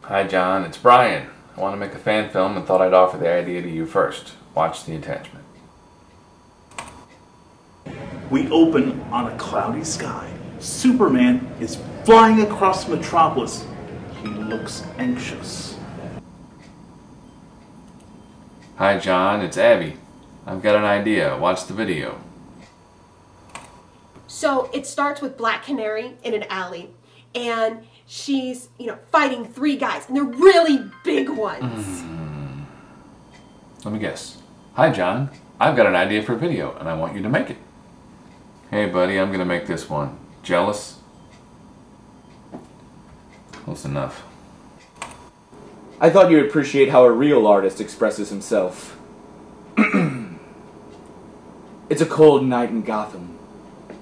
Hi John, it's Brian. I want to make a fan film and thought I'd offer the idea to you first. Watch the attachment. We open on a cloudy sky. Superman is flying across Metropolis. He looks anxious. Hi John, it's Abby. I've got an idea. Watch the video. So it starts with Black Canary in an alley, and she's, fighting 3 guys, and they're really big ones. Let me guess. Hi John, I've got an idea for a video, and I want you to make it. Hey buddy, I'm gonna make this one. Jealous? Close enough. I thought you'd appreciate how a real artist expresses himself. It's a cold night in Gotham.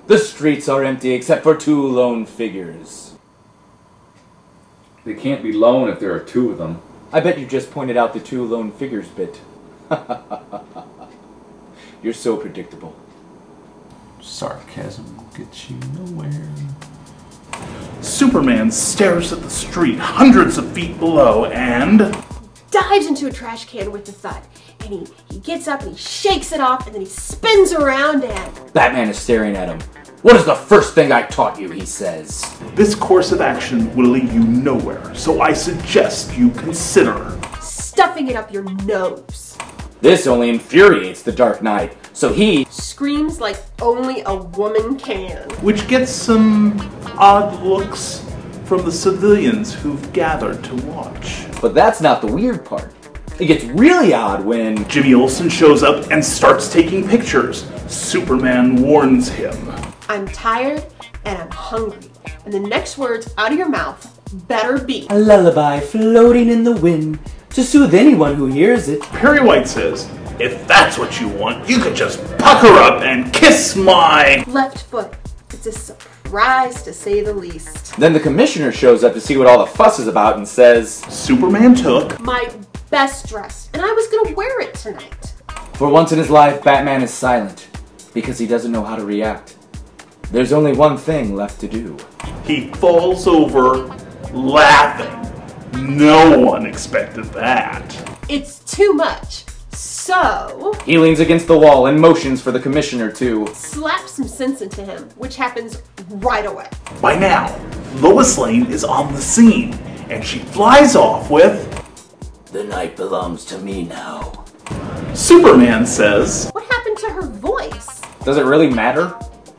The streets are empty except for 2 lone figures. They can't be lone if there are 2 of them. I bet you just pointed out the 2 lone figures bit. You're so predictable. Sarcasm will get you nowhere. Superman stares at the street hundreds of feet below and Dives into a trash can with a thud. And he gets up and he shakes it off, and then he spins around and... Batman is staring at him. What is the first thing I taught you, he says. this course of action will lead you nowhere, so I suggest you consider stuffing it up your nose. This only infuriates the Dark Knight, so he Screams like only a woman can. which gets some odd looks from the civilians who've gathered to watch. But that's not the weird part. It gets really odd when Jimmy Olsen shows up and starts taking pictures. Superman warns him. I'm tired and I'm hungry. And the next words out of your mouth better be a lullaby floating in the wind to soothe anyone who hears it. Perry White says, if that's what you want, you could just pucker up and kiss my... left foot. It's a surprise to say the least. Then the commissioner shows up to see what all the fuss is about and says, Superman took My best dress, and I was gonna wear it tonight. for once in his life, Batman is silent because he doesn't know how to react. There's only one thing left to do. He falls over laughing. No one expected that. It's too much. So, He leans against the wall and motions for the commissioner to slap some sense into him, which happens right away. By now, Lois Lane is on the scene, and she flies off with... The night belongs to me now. Superman says, What happened to her voice? Does it really matter?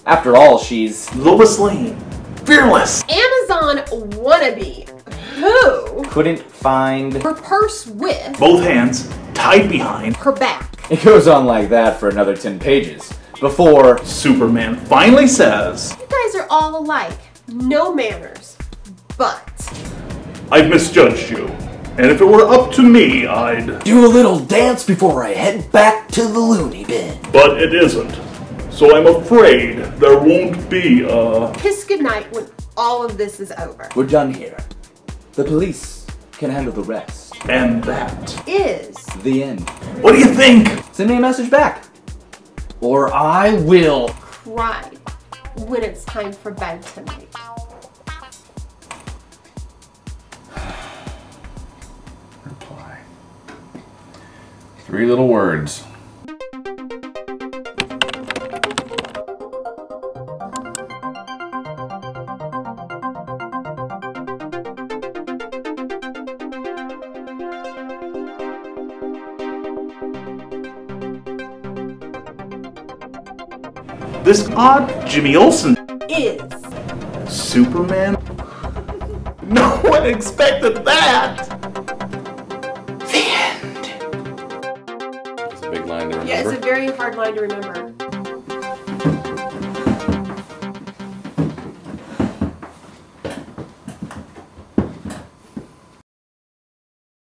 After all, she's Lois Lane, fearless. Amazon wannabe, who couldn't find... her purse with Both hands tied behind. her back. It goes on like that for another 10 pages. Before Superman finally says, You guys are all alike. No manners. But I've misjudged you, and if it were up to me, I'd... do a little dance before I head back to the loony bin. But it isn't. So I'm afraid there won't be a... kiss goodnight when all of this is over. We're done here. The police can handle the rest. And that. Is The end. What do you think? Send me a message back. Or I will. cry when it's time for bed tonight. Reply. 3 little words. This odd Jimmy Olsen. Is Superman? No one expected that! It's a big line to remember. yeah, it's a very hard line to remember.